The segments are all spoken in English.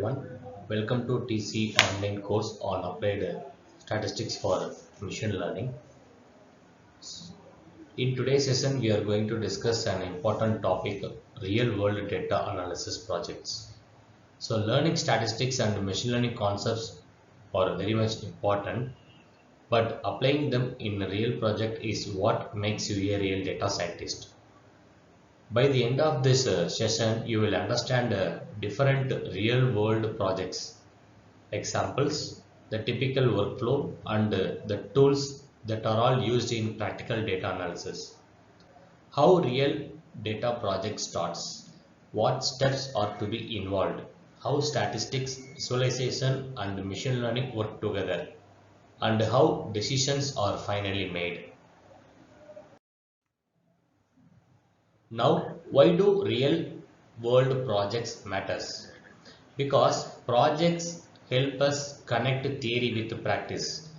everyone. Welcome to TC online course on applied statistics for machine learning. In today's session, we are going to discuss an important topic, real world data analysis projects. So learning statistics and machine learning concepts are very much important, but applying them in a real project is what makes you a real data scientist. By the end of this session, you will understand different real world projects examples, the typical workflow, and the tools that are all used in practical data analysis. How real data project starts, what steps are to be involved, how statistics, visualization, and machine learning work together, and how decisions are finally made. Now, why do real world projects matters? Because projects help us connect theory with practice.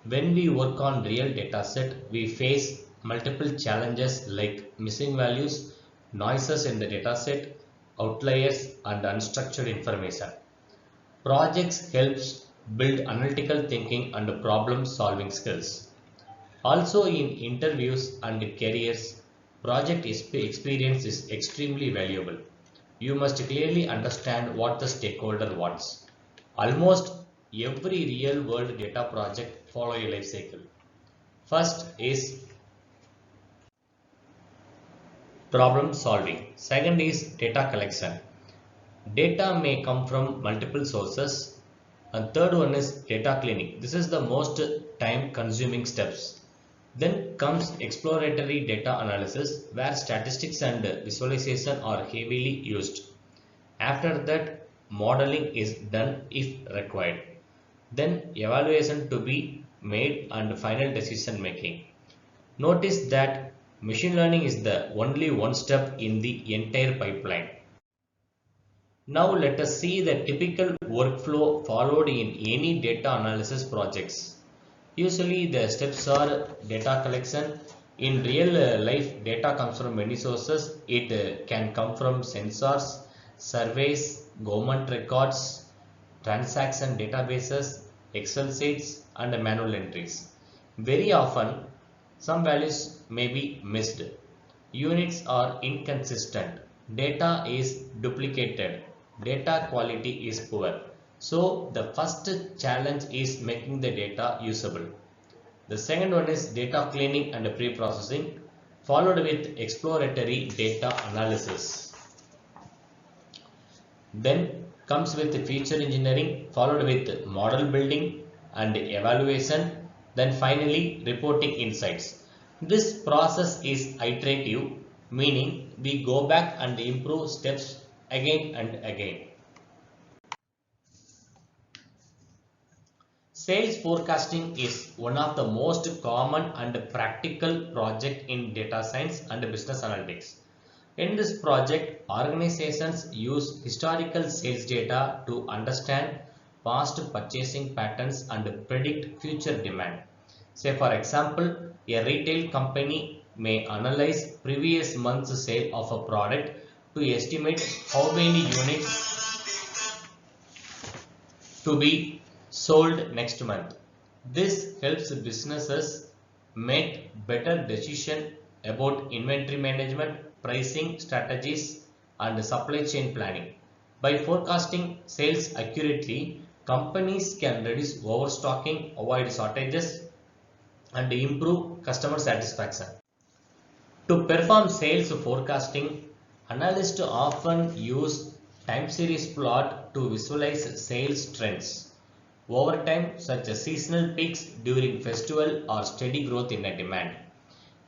When we work on real dataset, we face multiple challenges like missing values, noises in the dataset, outliers, and unstructured information. Projects helps build analytical thinking and problem solving skills. Also in interviews and careers, project experience is extremely valuable. You must clearly understand what the stakeholder wants. Almost every real world data project follow a life cycle. First is problem solving. Second is data collection. Data may come from multiple sources. And third one is data cleaning. This is the most time consuming steps. Then comes exploratory data analysis where statistics and visualization are heavily used. After that, modeling is done if required. Then evaluation to be made and final decision making. Notice that machine learning is the only one step in the entire pipeline. Now let us see the typical workflow followed in any data analysis projects. Usually the steps are data collection. In real life, data comes from many sources. It can come from sensors, surveys, government records, transaction databases, Excel sheets, and manual entries. Very often, some values may be missed. Units are inconsistent. Data is duplicated. Data quality is poor. So the first challenge is making the data usable. The second one is data cleaning and pre-processing, followed with exploratory data analysis. Then comes with feature engineering, followed with model building and evaluation, then finally reporting insights. This process is iterative, meaning we go back and improve steps again and again. Sales forecasting is one of the most common and practical project in data science and business analytics. In this project, organizations use historical sales data to understand past purchasing patterns and predict future demand. Say for example, a retail company may analyze previous month's sale of a product to estimate how many units to be sold next month. This helps businesses make better decisions about inventory management, pricing strategies, and supply chain planning. By forecasting sales accurately, companies can reduce overstocking, avoid shortages, and improve customer satisfaction. To perform sales forecasting, analysts often use time series plot to visualize sales trends over time, such as seasonal peaks during festival or steady growth in a demand.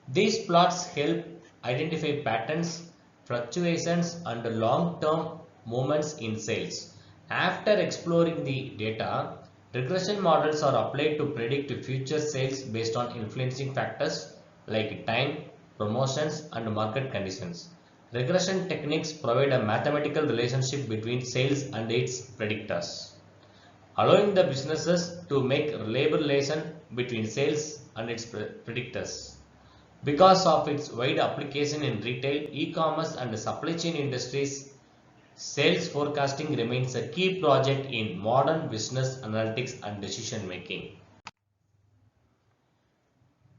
These plots help identify patterns, fluctuations, and long-term movements in sales. After exploring the data, regression models are applied to predict future sales based on influencing factors like time, promotions, and market conditions. Regression techniques provide a mathematical relationship between sales and its predictors, allowing the businesses to make reliable relation between sales and its predictors. Because of its wide application in retail, e-commerce and supply chain industries, Sales forecasting remains a key project in modern business analytics and decision making.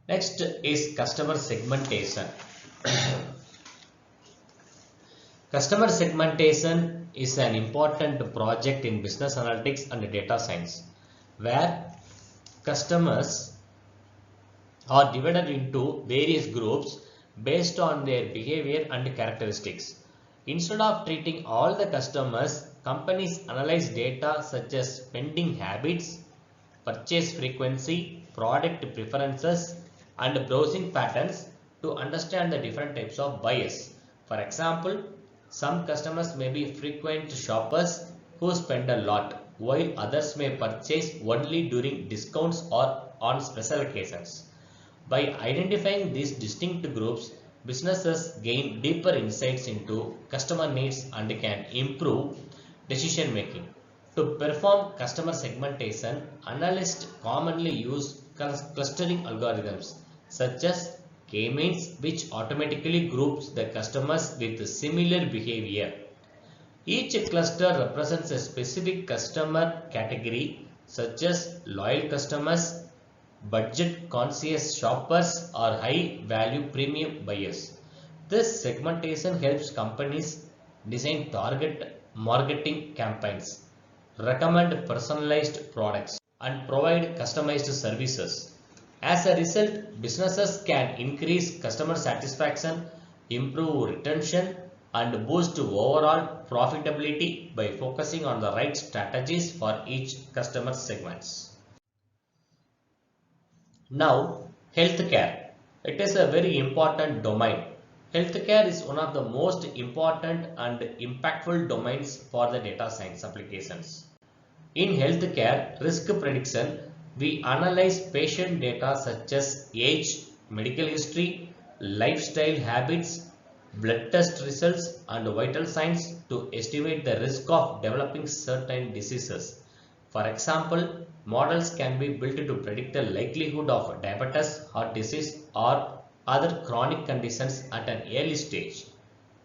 Next is customer segmentation. Customer segmentation is an important project in business analytics and data science, where customers are divided into various groups based on their behavior and characteristics. Instead of treating all the customers, companies analyze data such as spending habits, purchase frequency, product preferences, and browsing patterns to understand the different types of buyers. For example, some customers may be frequent shoppers who spend a lot, while others may purchase only during discounts or on special occasions. By identifying these distinct groups, businesses gain deeper insights into customer needs and can improve decision making. To perform customer segmentation, analysts commonly use clustering algorithms such as K-means, which automatically groups the customers with similar behavior. Each cluster represents a specific customer category such as loyal customers, budget conscious shoppers, or high value premium buyers. This segmentation helps companies design target marketing campaigns, recommend personalized products, and provide customized services. As a result, businesses can increase customer satisfaction, improve retention, and boost overall profitability by focusing on the right strategies for each customer segments. Now, healthcare. It is a very important domain. Healthcare is one of the most important and impactful domains for the data science applications. In healthcare risk prediction, we analyze patient data such as age, medical history, lifestyle habits, blood test results, and vital signs to estimate the risk of developing certain diseases. For example, models can be built to predict the likelihood of diabetes, heart disease, or other chronic conditions at an early stage.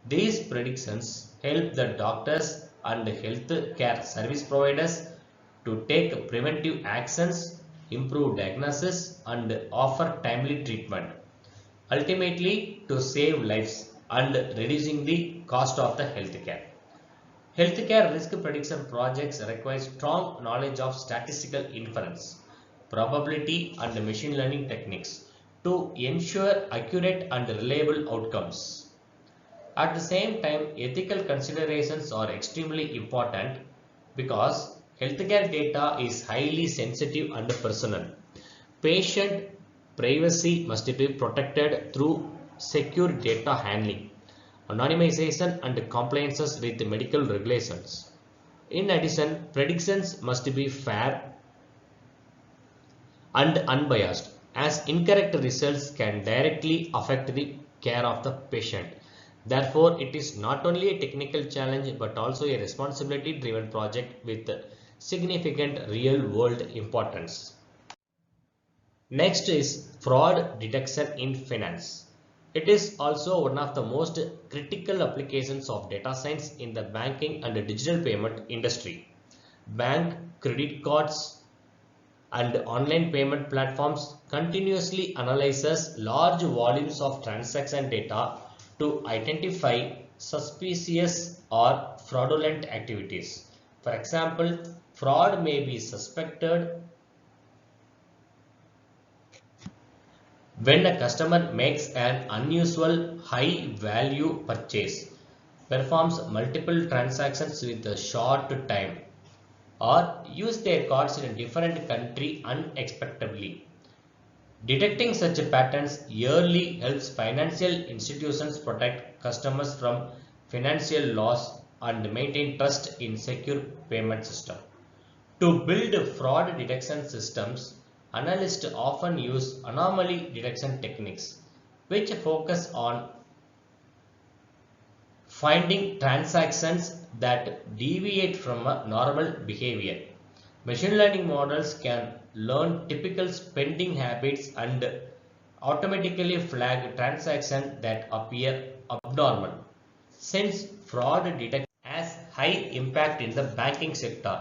These predictions help the doctors and health care service providers to take preventive actions, improve diagnosis, and offer timely treatment, ultimately to save lives and reducing the cost of the healthcare. Healthcare risk prediction projects require strong knowledge of statistical inference, probability, and machine learning techniques to ensure accurate and reliable outcomes. At the same time, ethical considerations are extremely important because healthcare data is highly sensitive and personal. Patient privacy must be protected through secure data handling, anonymization, and compliances with medical regulations. In addition, predictions must be fair and unbiased, as incorrect results can directly affect the care of the patient. Therefore, it is not only a technical challenge but also a responsibility driven project with significant real world importance. Next is fraud detection in finance. It is also one of the most critical applications of data science in the banking and digital payment industry. Bank, credit cards, and online payment platforms continuously analyzes large volumes of transaction data to identify suspicious or fraudulent activities. For example, fraud may be suspected when a customer makes an unusual high value purchase, performs multiple transactions with a short time, or use their cards in a different country unexpectedly. Detecting such patterns early helps financial institutions protect customers from financial loss and maintain trust in secure payment system. To build fraud detection systems, analysts often use anomaly detection techniques, which focus on finding transactions that deviate from a normal behavior. Machine learning models can learn typical spending habits and automatically flag transactions that appear abnormal. Since fraud detection has high impact in the banking sector.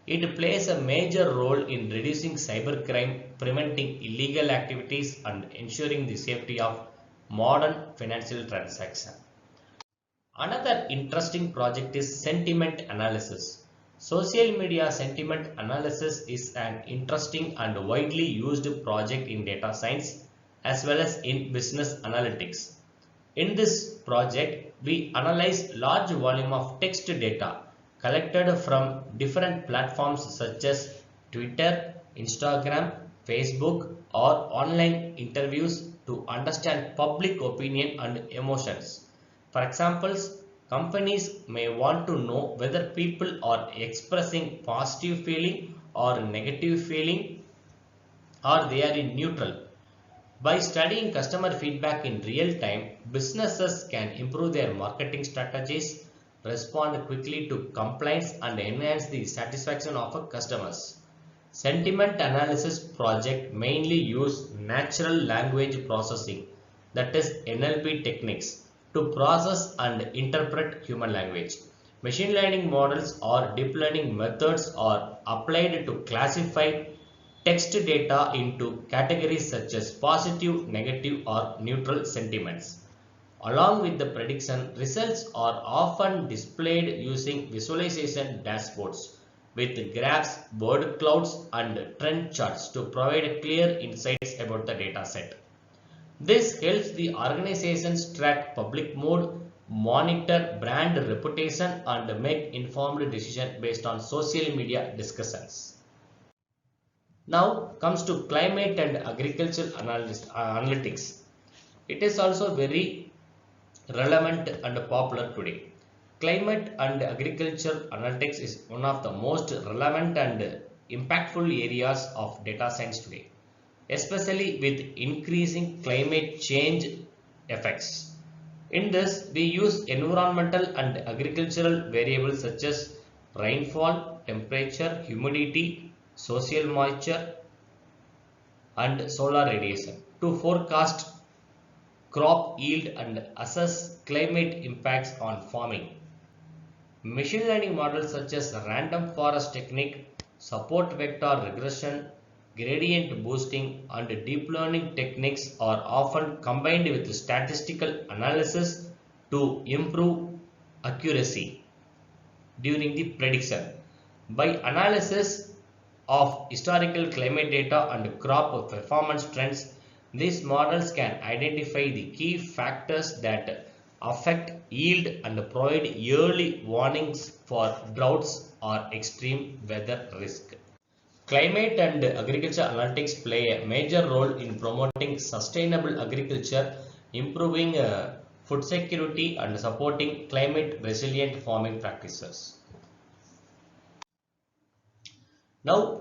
It plays a major role in reducing cybercrime, preventing illegal activities, and ensuring the safety of modern financial transactions. Another interesting project is sentiment analysis. Social media sentiment analysis is an interesting and widely used project in data science as well as in business analytics. In this project, we analyze large volume of text data collected from different platforms such as Twitter, Instagram, Facebook, or online interviews to understand public opinion and emotions. For examples, companies may want to know whether people are expressing positive feeling or negative feeling or they are in neutral. By studying customer feedback in real time, businesses can improve their marketing strategies, respond quickly to complaints and enhance the satisfaction of customers. Sentiment analysis project mainly use natural language processing, that is NLP techniques, to process and interpret human language. Machine learning models or deep learning methods are applied to classify text data into categories such as positive, negative, or neutral sentiments. Along with the prediction, results are often displayed using visualization dashboards with graphs, word clouds, and trend charts to provide clear insights about the data set. This helps the organizations track public mood, monitor brand reputation, and make informed decisions based on social media discussions. Now comes to climate and agricultural analytics. It is also very relevant and popular today. Climate and agriculture analytics is one of the most relevant and impactful areas of data science today, especially with increasing climate change effects. In this, we use environmental and agricultural variables such as rainfall, temperature, humidity, social moisture, and solar radiation to forecast crop yield and assess climate impacts on farming. Machine learning models such as random forest technique, support vector regression, gradient boosting, and deep learning techniques are often combined with statistical analysis to improve accuracy during the prediction. By analysis of historical climate data and crop performance trends, these models can identify the key factors that affect yield and provide early warnings for droughts or extreme weather risk. Climate and agriculture analytics play a major role in promoting sustainable agriculture, improving food security, and supporting climate resilient farming practices. Now,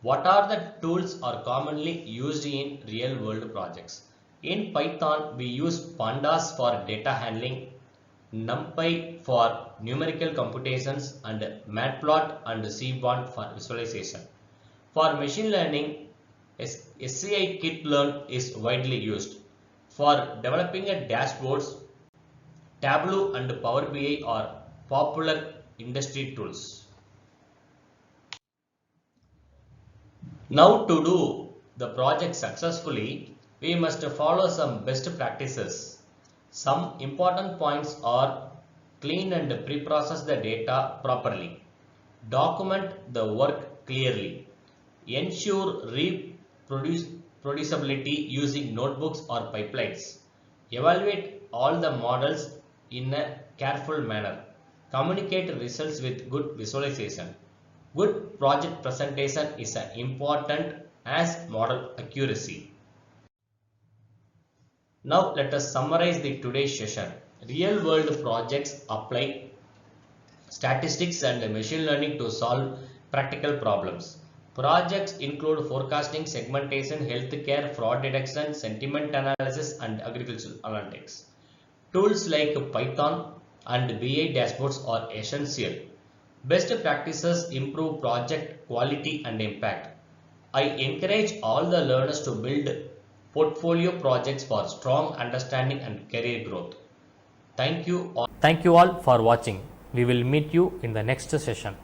what are the tools are commonly used in real world projects? In Python, we use pandas for data handling, NumPy for numerical computations, and Matplot and Seaborn for visualization. For machine learning, scikit-learn is widely used. For developing dashboards, Tableau and Power BI are popular industry tools. Now to do the project successfully, we must follow some best practices. Some important points are: clean and pre-process the data properly, document the work clearly, ensure reproducibility using notebooks or pipelines, evaluate all the models in a careful manner, communicate results with good visualization. Good project presentation is as important as model accuracy. Now let us summarize the today's session. Real world projects apply statistics and machine learning to solve practical problems. Projects include forecasting, segmentation, healthcare, fraud detection, sentiment analysis, and agricultural analytics. Tools like Python and BI dashboards are essential. Best practices improve project quality and impact. I encourage all the learners to build portfolio projects for strong understanding and career growth. Thank you all for watching. We will meet you in the next session.